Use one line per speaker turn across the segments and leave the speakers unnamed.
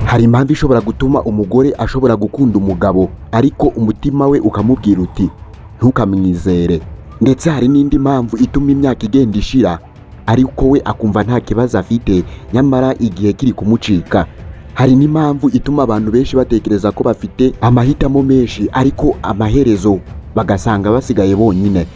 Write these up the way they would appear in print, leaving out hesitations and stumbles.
Hari impamvu ishobora gutuma umugore ashobora gukunda umugabo ariko umutima we ukamubwira uti ntukamwizere, ndetse hari n'indi mpamvu ituma imyaka igenda ishira ariko we akumva nta kibazo afite nyamara igihe kiri kumucika. Hari n'impamvu ituma abantu benshi batekereza ko bafite amahitamo menshi ariko amaherezo bagasanga basigaye bonyine.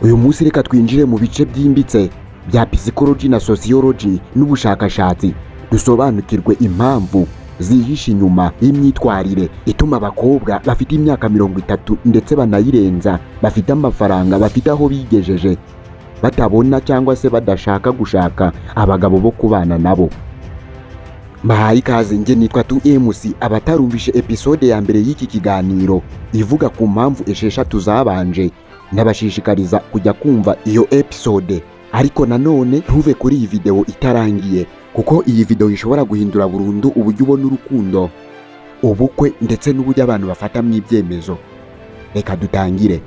Uyu munsi reka twinjire mu bice byimbitse bya psychology na sociology n'ubushakashatsi dusobanukirwe impamvu zihishe inyuma y'imyitwarire ituma abakobwa bafite imyaka 30 ndetse banayirenza, bafite amafaranga, bafite aho bigejeje, batabona cyangwa se badashaka gushaka abagabo bo kubana nabo. Mbahaye ikaze, njye nitwa 2MC. Abatarumvishe episode ya mbere y'iki kiganiro ivuga ku mpamvu 6 zabanje, nabashishikariza kujya kumva iyo episode, ariko nanone ntuve kuri iyi video itarangiye kuko iyi video ishobora guhindura burundu uburyo ubona urukundo, ubukwe ndetse n'uburyo abantu bafatamo ibyemezo. Reka dutangire.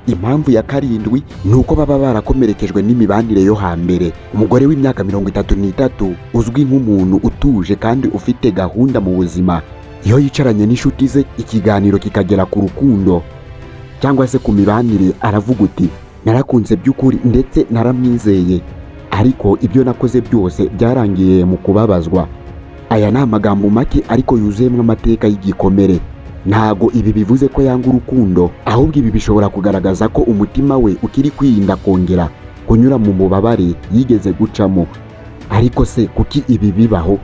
Impamvu ya 7 ni uko baba barakomerekejwe n'imibanire yo hambere. Umugore w'imyaka 33 uzwi nk'umuntu utuje kandi ufite gahunda mu buzima, iyo yicaranye n'inshuti ze ikiganiro kikagera ku rukundo cyangwa se ku mibanire, aravuga uti narakunze by'ukuri ndetse naramwizeye, ariko ibyo nakoze byose byarangiye mu kubabazwa. Aya ni amagambo make ariko yuzuyemo amateka y'igikomere. Ntago ibi bivuze ko yanga urukundo, ahubwo ibi bishobora kugaragaza ko umutima we ukiri kwirinda kongera kunyura mu mubabare yigeze gucamo. Ariko se kuki ibi bibaho?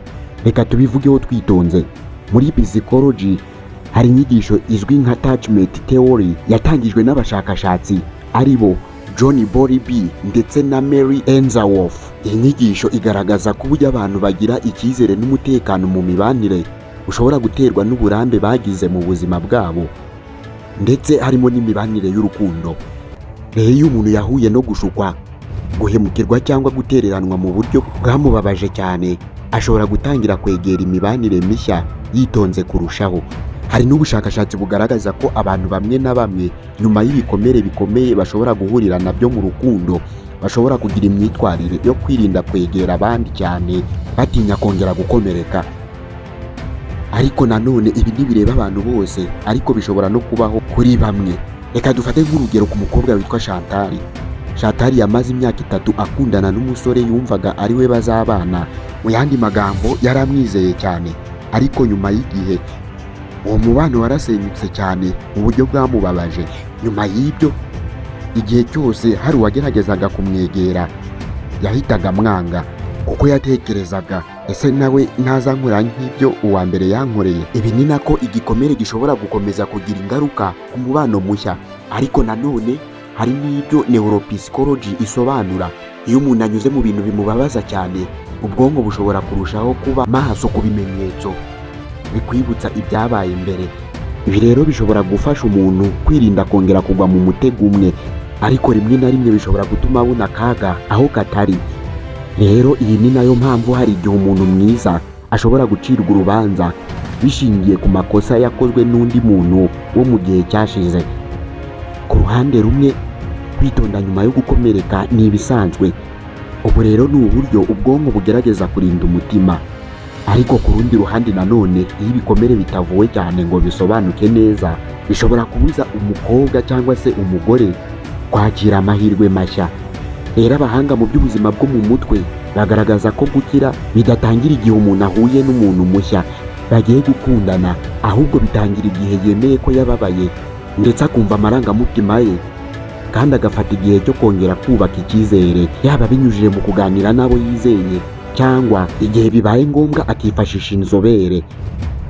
Reka tubivugeho twitonze. Muri psychology hari inyigisho izwi nka attachment theory yatangijwe n'abashakashatsi aribo John Bowlby ndetse na Mary Ainsworth. Iyi nyigisho igaragaza ko uburyo abantu bagira icyizere n'umutekano mu mibanire ushobora guterwa n'uburambe bagize mu buzima bwabo, ndetse harimo n'imibanire y'urukundo. Rero iyo umuntu yahuye no gushukwa, guhemukirwa cyangwa gutereranwa mu buryo bwamubabaje cyane, ashobora gutangira kwegera imibanire mishya yitonze kurushaho. Hari n'ubushakashatsi bugaragaza ko abantu bamwe na bamwe nyuma y'ibikomere bikomeye bashobora guhurira nabyo mu rukundo, bashobora kugira imyitwarire yo kwirinda kwegera abandi cyane batinya kongera gukomereka. Ariko nanone ibi ntibireba abantu bose, ariko bishobora no kubaho kuri bamwe. Reka dufate nk'urugero ku mukobwa witwa Chantal. Chantal yamaze imyaka 3 akundana n'umusore yumvaga ari we bazabana. Mu yandi magambo yaramwizeye cyane, ariko nyuma y'igihe uwo mubano warasenyutse cyane mu buryo bwamubabaje. Nyuma y'ibyo, igihe cyose hari uwageragezaga kumwegera yahitaga mwanga kuko yatekerezaga ese nawe ntazankora nk'ibyo uwa mbere yankoreye. Ibi ni nako igikomere gishobora gukomeza kugira ingaruka ku mubano mushya. Ariko nanone hari n'ibyo neuropsychology isobanura. Iyo umuntu anyuze mu bintu bimubabaza cyane, ubwonko bushobora kurushaho kuba maso ku bimenyetso bikwibutsa ibyabaye mbere. Ibi rero bishobora gufasha umuntu kwirinda kongera kugwa mu mutego umwe, ariko rimwe na rimwe bishobora gutuma abona akaga aho katari. Rero iyi ni nayo mpamvu hari igihe umuntu mwiza ashobora gucirwa urubanza bishingiye ku makosa yakozwe n'undi muntu wo mu gihe cyashize. Ku ruhande rumwe, kwitonda nyuma yo gukomereka ni ibisanzwe. Ubu rero ni uburyo ubwonko bugerageza kurinda umutima. Ariko ku rundi ruhande nanone, iyo ibikomere bitavuwe cyane ngo bisobanuke neza, bishobora kubuza umukobwa cyangwa se umugore kwakira amahirwe mashya. Rero abahanga mu by'ubuzima bwo mu mutwe bagaragaza ko gukira bidatangira igihe umuntu ahuye n'umuntu mushya bagiye gukundana, ahubwo bitangira igihe yemeye ko yababaye ndetse akumva amarangamutima ye, kandi agafata igihe cyo kongera kubaka icyizere, yaba binyujije mu kuganira n'abo yizeye cyangwa igihe bibaye ngombwa akifashisha inzobere.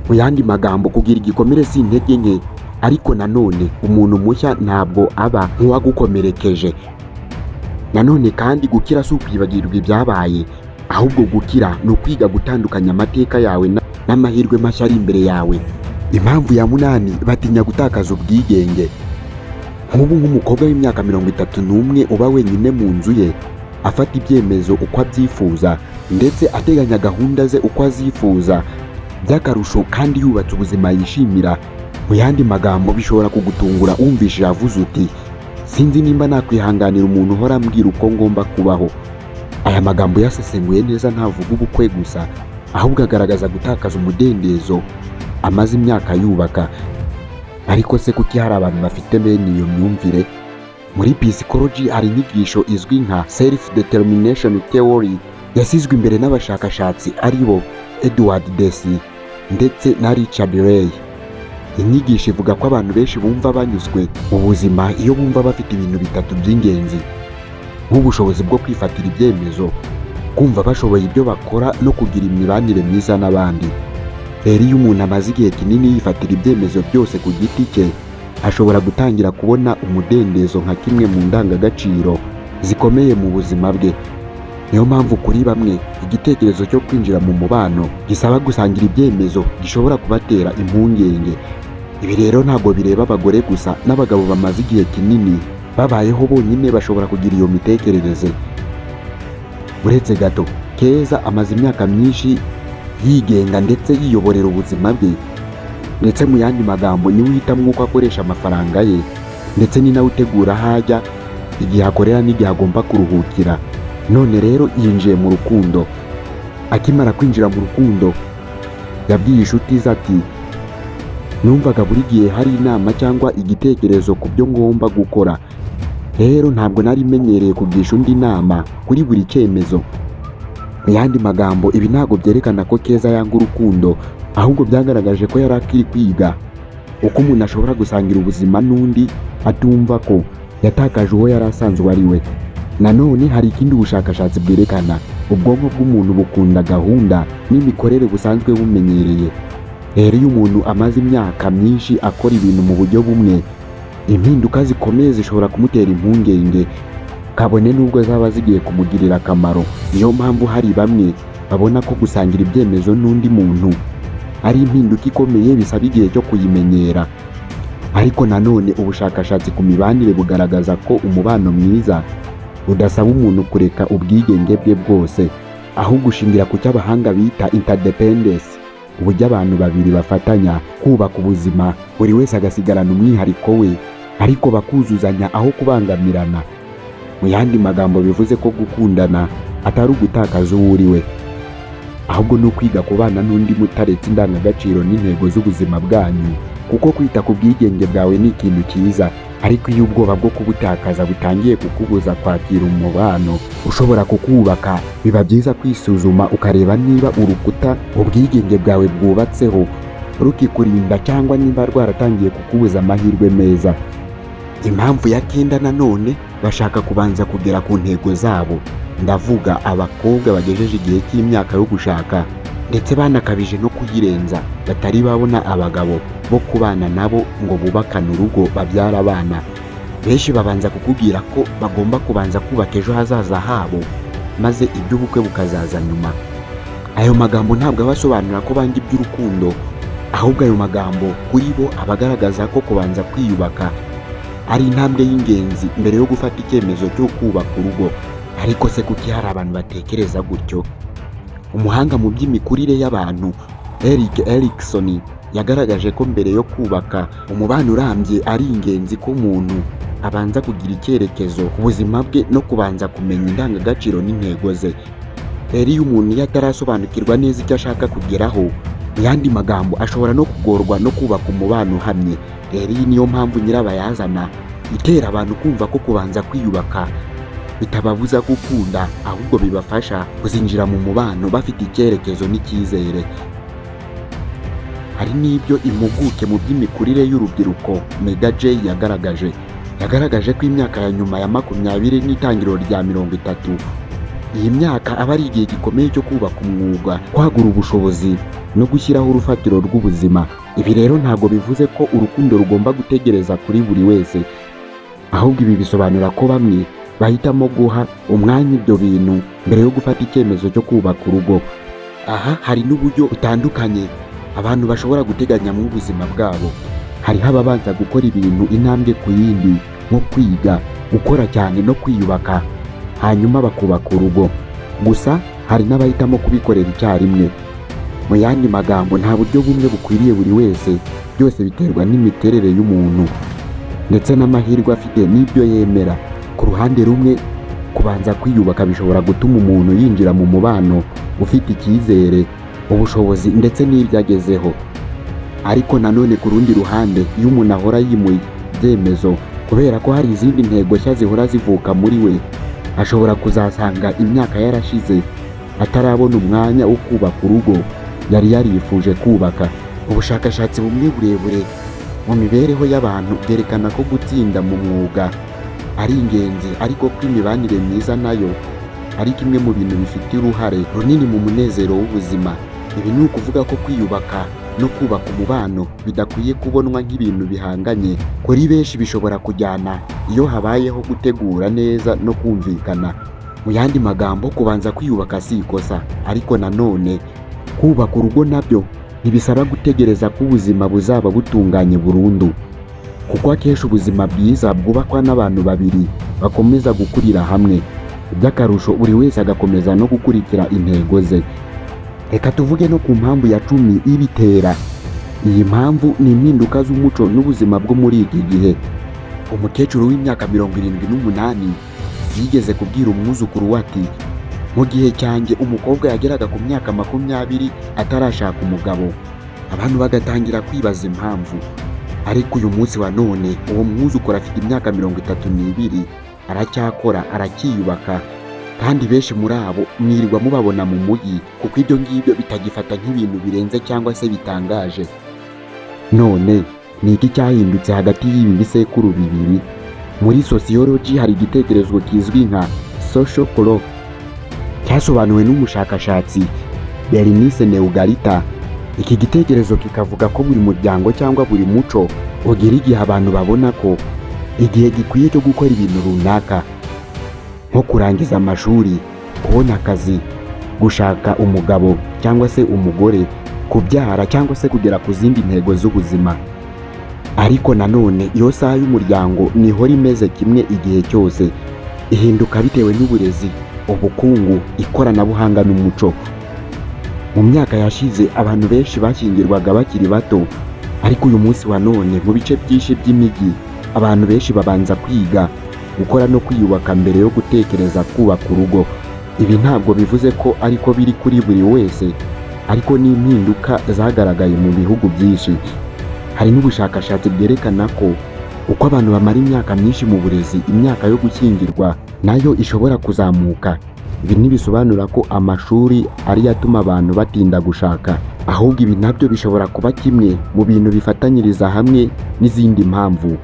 Mu yandi magambo, kugira igikomere si intege nke, ariko nanone umuntu mushya ntabwo aba nk'uwagukomerekeje. Nanone kandi gukira si ukwibagirwa ibyabaye, ahubwo gukira ni ukwiga gutandukanya amateka yawe n'amahirwe mashya ari imbere yawe. Impamvu ya 8, batinya gutakaza ubwigenge. Nk'ubu nk'umukobwa w'imyaka 31 uba wenyine mu nzu ye, afata ibyemezo uko abyifuza ndetse ateganya gahunda ze uko azifuza by'akarusho kandi yubatse ubuzima yishimira. Mu yandi magambo, bishobora kugutungura wumvishije avuze uti sinzi nimba nakwihanganira umuntu uhora ambwira uko ngomba kubaho. Aya magambo yasesenguye neza ntavuga ubukwe gusa, ahubwo agaragaza gutakaza umudendezo amaze imyaka yubaka. Ariko se kuki hari abantu bafite bene iyo myumvire? Muri psychology hari inyigisho izwi nka self determination theory yasizwe imbere n'abashakashatsi aribo Edward Deci ndetse na Richard Ray. Inyigisho ivuga ko abantu benshi bumva banyuzwe mu buzima iyo bumva bafite ibintu bitatu by'ingenzi, nk'ubushobozi bwo kwifatira ibyemezo, kumva bashoboye ibyo bakora no kugira imibanire myiza n'abandi. Rero iyo umuntu amaze igihe kinini yifatira ibyemezo byose ku giti cye, ashobora gutangira kubona umudendezo nka kimwe mu ndangagaciro zikomeye mu buzima bwe. Niyo mpamvu kuri bamwe igitekerezo cyo kwinjira mu mubano gisaba gusangira ibyemezo gishobora kubatera impungenge. Ibi rero ntabwo bireba abagore gusa, n'abagabo bamaze igihe kinini babayeho bonyine bashobora kugira iyo mitekerereze. Uretse gato, Keza amaze imyaka myinshi yigenga ndetse yiyoborera ubuzima bwe, ndetse mu yandi magambo niwe uhitamo uko akoresha amafaranga ye, ndetse ni nawe utegura aho ajya, igihe akorera n'igihe agomba kuruhukira. None rero yinjiye mu rukundo. Akimara kwinjira mu rukundo yabwiye inshuti ze ati, numvaga buri gihe hari inama cyangwa igitekerezo ku byo ngomba gukora, rero ntabwo nari menyereye kugisha undi inama kuri buri cyemezo. Mu yandi magambo, ibi ntabwo byerekana ko Keza yanga urukundo, ahubwo byagaragaje ko yari akiri kwiga uko umuntu ashobora gusangira ubuzima n'undi atumva ko yatakaje uwo yari asanzwe ari we. Nanone hari ikindi ubushakashatsi bwerekana, ubwonko bw'umuntu bukunda gahunda n'imikorere busanzwe bumenyereye. Rero iyo umuntu amaze imyaka myinshi akora ibintu mu buryo bumwe, impinduka zikomeye zishobora kumutera impungenge, kabone n'ubwo zaba zigiye kumugirira akamaro. Niyo mpamvu hari bamwe babona ko gusangira ibyemezo n'undi muntu ari impinduka ikomeye bisaba igihe cyo kuyimenyera. Ariko nanone ubushakashatsi ku mibanire bugaragaza ko umubano mwiza udasaba umuntu kureka ubwigenge bwe bwose, ahubwo ushingira ku cy'abahanga bita interdependence, uburyo abantu babiri bafatanya kubaka ubuzima, buri wese agasigarana umwihariko we, ariko bakuzuzanya aho kubangamirana. Mu yandi magambo, bivuze ko gukundana atari ugutakaza uwo uri we, ahubwo ni ukwiga kubana n'undi mutaretse indangagaciro n'intego z'ubuzima bwanyu, kuko kwita ku bwigenge bwawe ni ikintu cyiza. Ariko iyo ubwoba bwo kubutakaza butangiye kukubuza kwakira umubano ushobora kukubaka, biba byiza kwisuzuma ukareba niba urukuta ubwigenge bwawe bwubatseho rukikurinda cyangwa niba rwaratangiye kukubuza amahirwe meza. Impamvu ya kenda, nanone bashaka kubanza kugera ku ntego zabo. Ndavuga abakobwa bagejeje igihe cy'imyaka yo gushaka ndetse banakabije no kuyirenza, batari babona abagabo bo kubana nabo ngo bubakane urugo babyara abana. Benshi babanza kukubwira ko bagomba kubanza kubaka ejo hazaza habo, maze iby'ubukwe bukazaza nyuma. Ayo magambo ntabwo abasobanura ko banga iby'urukundo, ahubwo ayo magambo kuri bo abagaragaza ko kubanza kwiyubaka ari intambwe y'ingenzi mbere yo gufata icyemezo cyo kubaka urugo. Ariko se kuki hari abantu batekereza gutyo? Umuhanga mu by'imikurire y'abantu Erik Erikson yagaragaje ko mbere yo kubaka umubano urambye ari ingenzi ko umuntu abanza kugira icyerekezo ku buzima bwe no kubanza kumenya indangagaciro n'intego ze. Rero iyo umuntu atarasobanukirwa neza icyo ashaka kugeraho, mu yandi magambo ashobora no kugorwa no kubaka umubano uhamye. Rero iyi niyo mpamvu nyirabayazana itera abantu kumva ko kubanza kwiyubaka bitababuza gukunda, ahubwo bibafasha kuzinjira mu mubano bafite icyerekezo n'icyizere. Hari n'ibyo impuguke mu by'imikurire y'urubyiruko Mega J yagaragaje ko imyaka ya nyuma ya 20 n'itangiriro rya 30, iyi myaka aba ari igihe gikomeye cyo kubaka umwuga, kwagura ubushobozi no gushyiraho urufatiro rw'ubuzima. Ibi rero ntabwo bivuze ko urukundo rugomba gutegereza kuri buri wese, ahubwo ibi bisobanura ko bamwe bahitamo guha umwanya ibyo bintu mbere yo gufata icyemezo cyo kubaka urugo. Aha hari n'uburyo butandukanye abantu bashobora guteganya mu buzima bwabo. Hariho ababanza gukora ibintu intambwe ku yindi, nko kwiga, gukora cyane no kwiyubaka, hanyuma bakubaka urugo. Gusa hari n'abahitamo kubikorera icyarimwe. Mu yandi magambo, nta buryo bumwe bukwiriye buri wese, byose biterwa n'imiterere y'umuntu ndetse n'amahirwe afite n'ibyo yemera. Ku ruhande rumwe, kubanza kwiyubaka bishobora gutuma umuntu yinjira mu mubano ufite icyizere, ubushobozi ndetse n'ibyo agezeho. Ariko nanone ku rundi ruhande, iyo umuntu ahora yimuye ibyemezo kubera ko hari izindi ntego nshya zihora zivuka muri we, ashobora kuzasanga imyaka yarashize atarabona umwanya wo kubaka urugo yari yarifuje kubaka. Ubushakashatsi bumwe burebure mu mibereho y'abantu bwerekana ko gutsinda mu mwuga ari ingenzi, ariko ko imibanire myiza nayo ari kimwe mu bintu bifite uruhare runini mu munezero w'ubuzima. Ibi ni ukuvuga ko kwiyubaka no kubaka umubano bidakwiye kubonwa nk'ibintu bihanganye. Kuri benshi bishobora kujyana iyo habayeho gutegura neza no kumvikana. Mu yandi magambo, kubanza kwiyubaka si ikosa, ariko nanone kubaka urugo nabyo ntibisaba gutegereza ko ubuzima buzaba butunganye burundu, kuko akenshi ubuzima bwiza bwubakwa n'abantu babiri bakomeza gukurira hamwe. By'akarusho buri wese agakomeza no gukurikira intego ze. Reka tuvuge no ku mpamvu ya 10 ibitera. Iyi mpamvu ni impinduka z'umuco n'ubuzima bwo muri iki gihe. Umukecuru w'imyaka 78 yigeze kubwira umwuzukuru we ati, mu gihe cyanjye umukobwa yageraga ku myaka 20 atarashaka umugabo. Abantu bagatangira kwibaza impamvu. Ariko uyu munsi wa none uwo mwuzukuru afite imyaka 32, aracyakora, aracyiyubaka, kandi benshi muri abo mwirirwa mubabona mu mujyi, kuko ibyo ngibyo bitagifata nk'ibintu birenze cyangwa se bitangaje. None ni iki cyahindutse hagati y'ibi bisekuru bibiri? Muri sociology hari igitekerezo kizwi nka social clock, cyasobanuwe n'umushakashatsi Bernice Neugarita. Iki gitekerezo kikavuga ko buri muryango cyangwa buri muco ugira igihe abantu babona ko igihe gikwiye cyo gukora ibintu runaka, nko kurangiza amashuri, kubona akazi, gushaka umugabo cyangwa se umugore, kubyara cyangwa se kugera ku zindi ntego z'ubuzima. Ariko nanone iyo saha y'umuryango nihora imeze kimwe igihe cyose, ihinduka bitewe n'uburezi, ubukungu, ikoranabuhanga n'umuco. Mu myaka yashize abantu benshi bashyingirwaga bakiri bato, ariko uyu munsi wa none mu bice byinshi by'imijyi abantu benshi babanza kwiga, gukora no kwiyubaka mbere yo gutekereza kubaka urugo. Ibi ntabwo bivuze ko ariko biri kuri buri wese, ariko ni impinduka zagaragaye mu bihugu byinshi. Hari n'ubushakashatsi bwerekana ko uko abantu bamara imyaka myinshi mu burezi, imyaka yo gushyingirwa nayo ishobora kuzamuka. Ibi ntibisobanura ko amashuri ari yatuma abantu batinda gushaka, ahubwo ibi nabyo bishobora kuba kimwe mu bintu bifatanyiriza hamwe n'izindi mpamvu,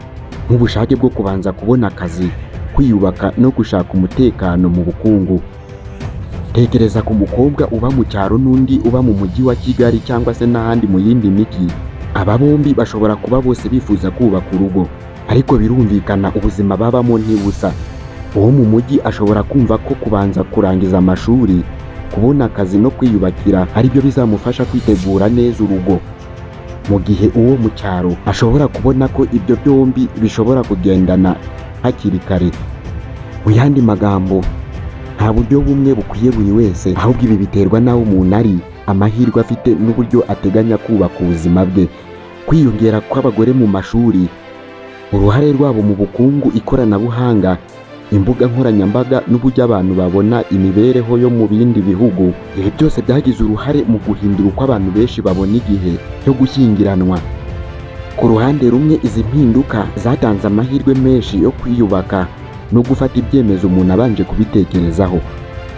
nk'ubushake bwo kubanza kubona akazi, kwiyubaka no gushaka umutekano mu bukungu. Tekereza ku mukobwa uba mu cyaro n'undi uba mu mujyi wa Kigali cyangwa se n'ahandi mu yindi mijyi. Aba bombi bashobora kuba bose bifuza kubaka urugo, ariko birumvikana ubuzima babamo ntibusa. Uwo mu mujyi ashobora kumva ko kubanza kurangiza amashuri, kubona akazi no kwiyubakira ari byo bizamufasha kwitegura neza urugo, mu gihe uwo mu cyaro ashobora kubona ko ibyo byombi bishobora kugendana hakiri kare. Mu yandi magambo, nta buryo bumwe bukwiye buri wese, ahubwo ibi biterwa n'aho umuntu ari, amahirwe afite n'uburyo ateganya kubaka ubuzima bwe. Kwiyongera kw'abagore mu mashuri, uruhare rwabo mu bukungu, ikoranabuhanga, imbuga nkoranyambaga n'uburyo abantu babona imibereho yo mu bindi bihugu, ibi byose byagize uruhare mu guhindura uko abantu benshi babona igihe cyo gushyingiranwa. Ku ruhande rumwe, izi mpinduka zatanze amahirwe menshi yo kwiyubaka no gufata ibyemezo umuntu abanje kubitekerezaho,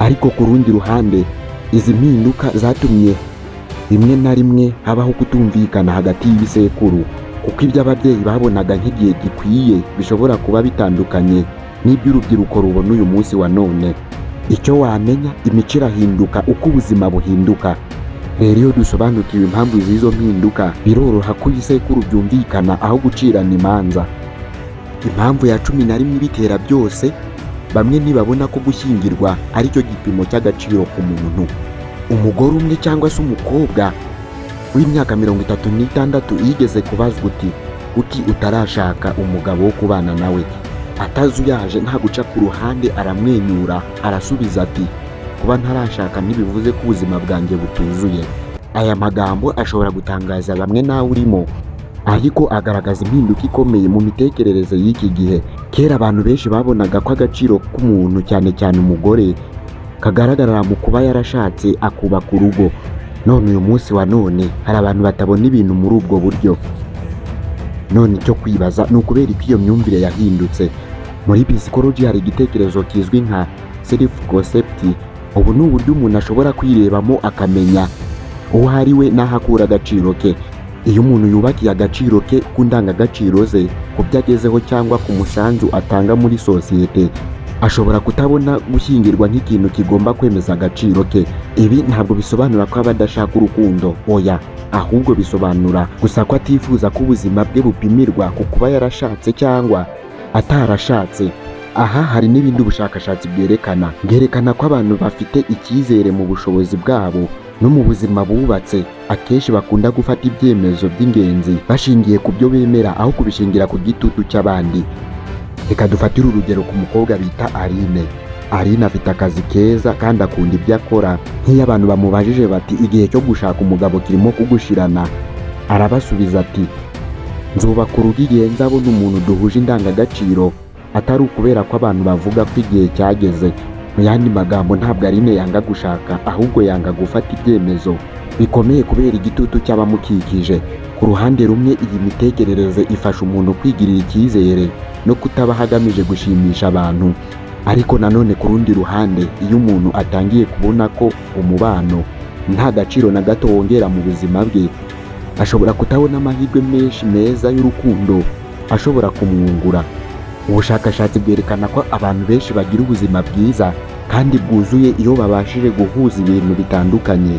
ariko ku rundi ruhande izi mpinduka zatumye rimwe na rimwe habaho kutumvikana hagati y'ibisekuru, kuko ibyo ababyeyi babonaga nk'igihe gikwiye bishobora kuba bitandukanye n'iby'urubyiruko rubona uyu munsi wa none. Icyo wamenya, imico irahinduka uko ubuzima buhinduka. Rero iyo dusobanukiwe impamvu z'izo mpinduka, biroroha ko ibisekuru byumvikana aho gucirana imanza. Impamvu ya 11 ibitera byose, bamwe ntibabona ko gushyingirwa ari cyo gipimo cy'agaciro ku muntu. Umugore umwe cyangwa se umukobwa w'imyaka 36 yigeze kubazwa uti utarashaka umugabo wo kubana nawe. Atazuyaje nta guca ku ruhande, aramwenyura arasubiza ati, kuba ntarashaka ntibivuze ko ubuzima bwanjye butuzuye. Aya magambo ashobora gutangaza bamwe nawe urimo, ariko agaragaza impinduka ikomeye mu mitekerereze y'iki gihe. Kera abantu benshi babonaga ko agaciro k'umuntu, cyane cyane umugore, kagaragarira mu kuba yarashatse akubaka urugo. none uyu munsi wa none hari abantu batabona ibintu muri ubwo buryo. None icyo kwibaza ni ukubera ko iyo myumvire yahindutse. Muri psychology hari igitekerezo kizwi nka self concept. Ubu ni uburyo umuntu ashobora kwirebamo akamenya uwo ari we n'aho akura agaciro ke. Iyo umuntu yubakiye agaciro ke ku ndangagaciro ze, ku byo agezeho cyangwa ku musanzu atanga muri sosiyete, ashobora kutabona gushyingirwa nk'ikintu kigomba kwemeza agaciro ke. Ibi ntabwo bisobanura ko aba adashaka urukundo, oya, ahubwo bisobanura gusa ko atifuza ko ubuzima bwe bupimirwa ku kuba yarashatse cyangwa atarashatse. Aha hari n'ibindi ubushakashatsi bwerekana ko abantu bafite icyizere mu bushobozi bwabo no mu buzima bubatse akenshi bakunda gufata ibyemezo by'ingenzi bashingiye ku byo bemera aho kubishingira ku gitutu cy'abandi. Reka dufatire urugero ku mukobwa bita Aline. Aline afite akazi keza kandi akunda ibyo akora. Nk'iyo abantu bamubajije bati igihe cyo gushaka umugabo kirimo kugushirana, arabasubiza ati nzubaka urugo igihe nzabona umuntu duhuje indangagaciro, atari ukubera ko abantu bavuga ko igihe cyageze. Mu yandi magambo, ntabwo Aline yanga gushaka, ahubwo yanga gufata ibyemezo bikomeye kubera igitutu cy'abamukikije. Ku ruhande rumwe, iyi mitekerereze ifasha umuntu kwigirira icyizere no kutaba hagamije gushimisha abantu. Ariko nanone ku rundi ruhande, iyo umuntu atangiye kubona ko umubano nta gaciro na gato wongera mu buzima bwe, ashobora kutabona amahirwe menshi meza y'urukundo ashobora kumwungura. Ubushakashatsi bwerekana ko abantu benshi bagira ubuzima bwiza kandi bwuzuye iyo babashije guhuza ibintu bitandukanye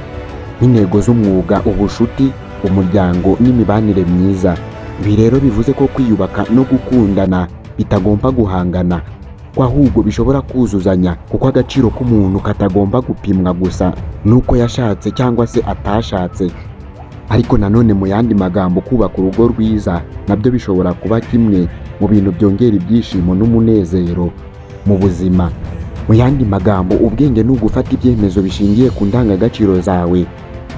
nk'intego z'umwuga, ubushuti, umuryango n'imibanire myiza. Ibi rero bivuze ko kwiyubaka no gukundana bitagomba guhangana, ko ahubwo bishobora kuzuzanya, kuko agaciro k'umuntu katagomba gupimwa gusa n'uko yashatse cyangwa se atashatse. Ariko nanone mu yandi magambo, kubaka urugo rwiza nabyo bishobora kuba kimwe mu bintu byongera ibyishimo n'umunezero mu buzima. Mu yandi magambo, ubwenge ni ugufata ibyemezo bishingiye ku ndangagaciro zawe,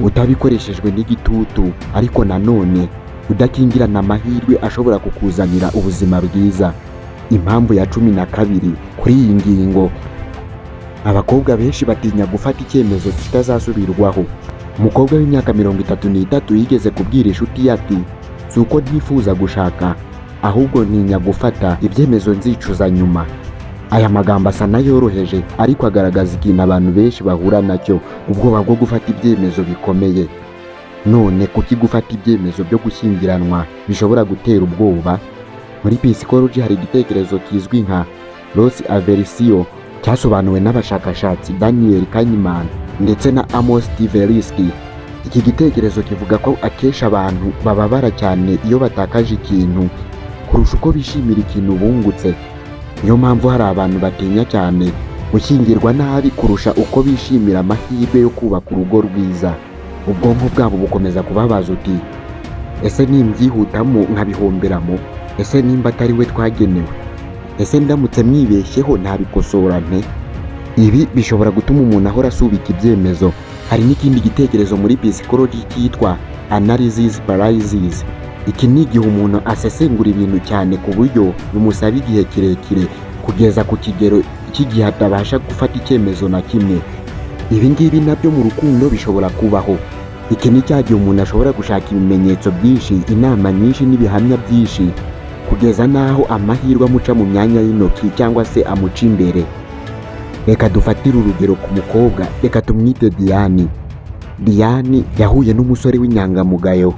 utabikoreshejwe n'igitutu, ariko nanone udakingirana amahirwe ashobora kukuzanira ubuzima bwiza. Impamvu ya 12 kuri iyi ngingo: abakobwa benshi batinya gufata icyemezo kitazasubirwaho. Umukobwa w'imyaka 33 yigeze kubwira inshuti ye ati si uko ntifuza gushaka, ahubwo ntinya gufata ibyemezo nzicuza nyuma. Aya magambo asa n'ayoroheje, ariko agaragaza ikintu abantu benshi bahura nacyo: ubwoba bwo gufata ibyemezo bikomeye. None kuki gufata ibyemezo byo gushyingiranwa bishobora gutera ubwoba? Muri psychology hari igitekerezo kizwi nka loss aversion, cyasobanuwe n'abashakashatsi Daniel Kahneman ndetse na Amos Tversky. Iki gitekerezo kivuga ko akenshi abantu bababara cyane iyo batakaje ikintu kurusha uko bishimira ikintu bungutse. Niyo mpamvu hari abantu batinya cyane gushyingirwa nabi kurusha uko bishimira amahirwe yo kubaka urugo rwiza. Ubwonko bwabo bukomeza kubabaza uti ese nimbyihutamo nkabihomberamo, ese nimba atari we twagenewe, ese ndamutse mwibeshyeho ntabikosora nte? Ibi bishobora gutuma umuntu ahora asubika ibyemezo. Hari n'ikindi gitekerezo muri psychology cyitwa analysis paralysis. Iki ni igihe umuntu asesengura ibintu cyane ku buryo bimusaba igihe kirekire kugeza ku kigero cy'igihe atabasha gufata icyemezo na kimwe. Ibi ngibi nabyo mu rukundo bishobora kubaho. Iki ni cya gihe umuntu ashobora gushaka ibimenyetso byinshi, inama nyinshi n'ibihamya byinshi, kugeza n'aho amahirwe amuca mu myanya y'intoki cyangwa se amuca imbere. Reka dufatire urugero ku mukobwa, reka tumwite Diane. Diane yahuye n'umusore w'inyangamugayo,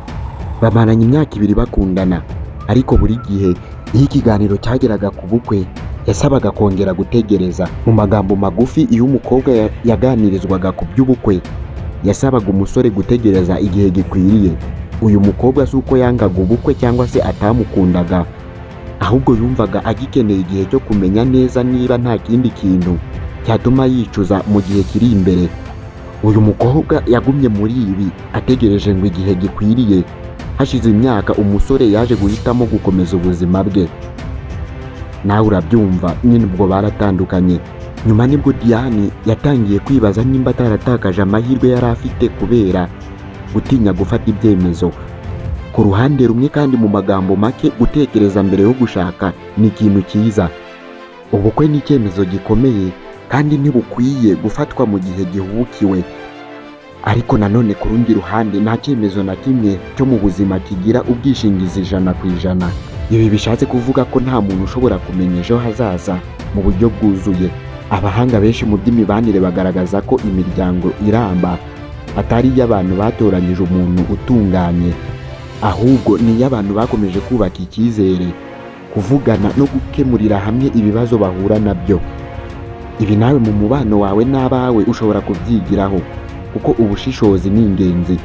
bamaranye imyaka 2 bakundana, ariko buri gihe iyo ikiganiro cyageraga ku bukwe yasabaga kongera gutegereza. Mu magambo magufi, iyo umukobwa yaganirizwaga ku by'ubukwe yasabaga umusore gutegereza igihe gikwiriye. Uyu mukobwa si uko yangaga ubukwe cyangwa se atamukundaga, ahubwo yumvaga agikeneye igihe cyo kumenya neza niba nta kindi kintu cyatuma yicuza mu gihe kiri imbere. Uyu mukobwa yagumye muri ibi ategereje ngo igihe gikwiriye. Hashize imyaka, umusore yaje guhitamo gukomeza ubuzima bwe. Nawe urabyumva, nyine ubwo baratandukanye. Nyuma nibwo Diane yatangiye kwibaza nimba ataratakaje amahirwe yari afite kubera gutinya gufata ibyemezo. Ku ruhande rumwe kandi, mu magambo make, gutekereza mbere yo gushaka ni ikintu cyiza. Ubukwe ni icyemezo gikomeye kandi ntibukwiye gufatwa mu gihe gihubukiwe. ariko nanone ku rundi ruhande nta cyemezo na kimwe cyo mu buzima kigira ubwishingizi 100%. Ibi bishatse kuvuga ko nta muntu ushobora kumenya ejo hazaza mu buryo bwuzuye. Abahanga benshi mu by'imibanire bagaragaza ko imiryango iramba atari iy'abantu batoranyije umuntu utunganye, ahubwo ni iy'abantu bakomeje kubaka icyizere, kuvugana no gukemurira hamwe ibibazo bahura nabyo. Ibi nawe mu mubano wawe n'abawe ushobora kubyigiraho, kuko ubushishozi ni ingenzi.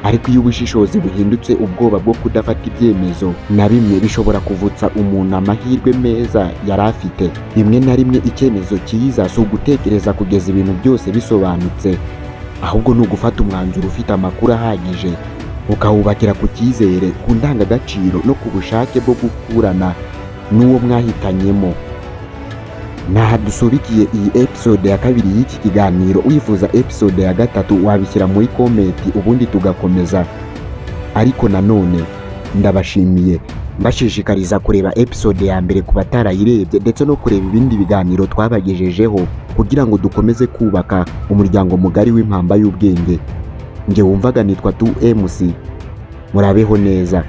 Ariko iyo ubushishozi buhindutse ubwoba bwo kudafata ibyemezo na bimwe, bishobora kuvutsa umuntu amahirwe meza yari afite. Rimwe na rimwe icyemezo cyiza si ugutekereza kugeza ibintu byose bisobanutse, ahubwo ni ugufata umwanzuro ufite amakuru ahagije, ukawubakira ku cyizere, ku ndangagaciro no ku bushake bwo gukurana n'uwo mwahitanyemo. Naha dusubikiye iyi episode ya 2 y'iki kiganiro. Wifuza episode ya 3 wabishyira muri komenti ubundi tugakomeza. Ariko nanone ndabashimiye, mbashishikariza kureba episode ya mbere ku batarayirebye, ndetse no kureba ibindi biganiro twabagejejeho kugira ngo dukomeze kubaka umuryango mugari w'impamba y'ubwenge. Njye wumvaga nitwa 2MC. Murabeho neza.